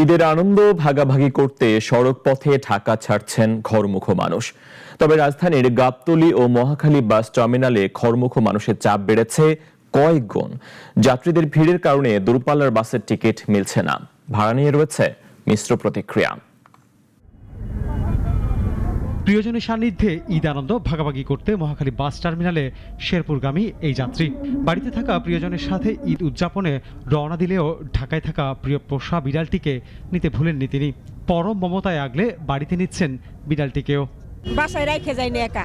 ঈদের আনন্দ ভাগাভাগি করতে সড়ক পথে ঢাকা ছাড়ছেন ঘরমুখো মানুষ। তবে রাজধানীর গাবতলী ও মহাখালী বাস টার্মিনালে ঘরমুখো মানুষের চাপ বেড়েছে কয়েক গুণ। যাত্রীদের ভিড়ের কারণে দূরপাল্লার বাসের টিকিট মিলছে না। ভাড়া নিয়ে রয়েছে মিশ্র প্রতিক্রিয়া। প্রিয়জনের সান্নিধ্যে ঈদ আনন্দ ভাগাভাগি করতে মহাখালী বাস টার্মিনালে শেরপুরগামী এই যাত্রী। বাড়িতে থাকা প্রিয়জনের সাথে ঈদ উদযাপনে রওনা দিলেও ঢাকায় থাকা প্রিয় পোষা বিড়ালটিকে নিতে ভুলেননি তিনি। পরম মমতায় আগলে বাড়িতে নিচ্ছেন বিড়ালটিকেও। বাসায় রেখে যাইনি একা,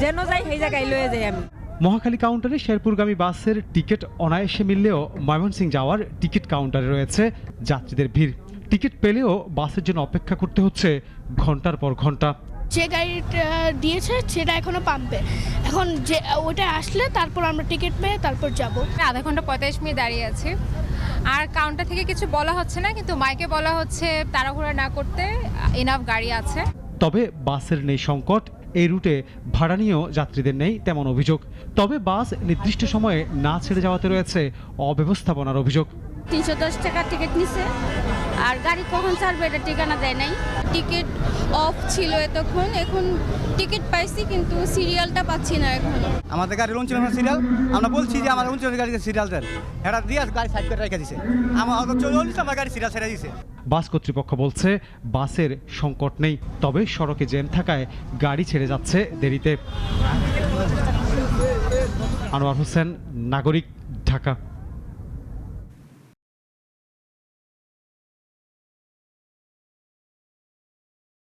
যেন যাই সেই জায়গায় লয়ে যাই আমি। মহাখালী কাউন্টারে শেরপুরগামী বাসের টিকিট অনায়াসে মিললেও ময়মনসিংহ যাওয়ার টিকিট কাউন্টারে রয়েছে যাত্রীদের ভিড়। টিকিট পেলেও বাসের জন্য অপেক্ষা করতে হচ্ছে ঘন্টার পর ঘন্টা। যে গাড়িটা দিয়েছে সেটা এখনো পাম্পে, এখন যে ওটা আসলে তারপর আমরা টিকিট পেয়ে তারপর যাব। আধা ঘন্টা 45 মিনিট দাঁড়িয়ে আছি, আর কাউন্টার থেকে কিছু বলা হচ্ছে না, কিন্তু মাইকে বলা হচ্ছে তাড়াহুড়া না করতে, এনাফ গাড়ি আছে। তবে বাসের নেই সংকট, এই রুটে ভাড়া নিয়েও যাত্রীদের নেই তেমন অভিযোগ। তবে বাস নির্দিষ্ট সময়ে না ছেড়ে যাওয়াতে রয়েছে অব্যবস্থাপনার অভিযোগ। 310 টাকা টিকিট নিছে, আর গাড়ি কখন ছাড়বে এটা ঠিকানা দেয় নাই। টিকিট অফ ছিল এতক্ষণ, এখন টিকিট পাইছি কিন্তু সিরিয়ালটা পাচ্ছি না এখনো। আমাদের গাড়ি লঞ্চের সিরিয়াল, আমরা বলছি যে আমার লঞ্চের গাড়িকে সিরিয়াল দেন, এটা দিয়ে গাড়ি সাইড করে রেখে দিছে। আমার আমার গাড়ি সিরিয়াল ছেড়ে দিছে। বাস কর্তৃপক্ষ বলছে বাসের সংকট নেই, তবে সড়কে জ্যাম থাকায় গাড়ি ছেড়ে যাচ্ছে দেরিতে। আনোয়ার হোসেন, নাগরিক, ঢাকা।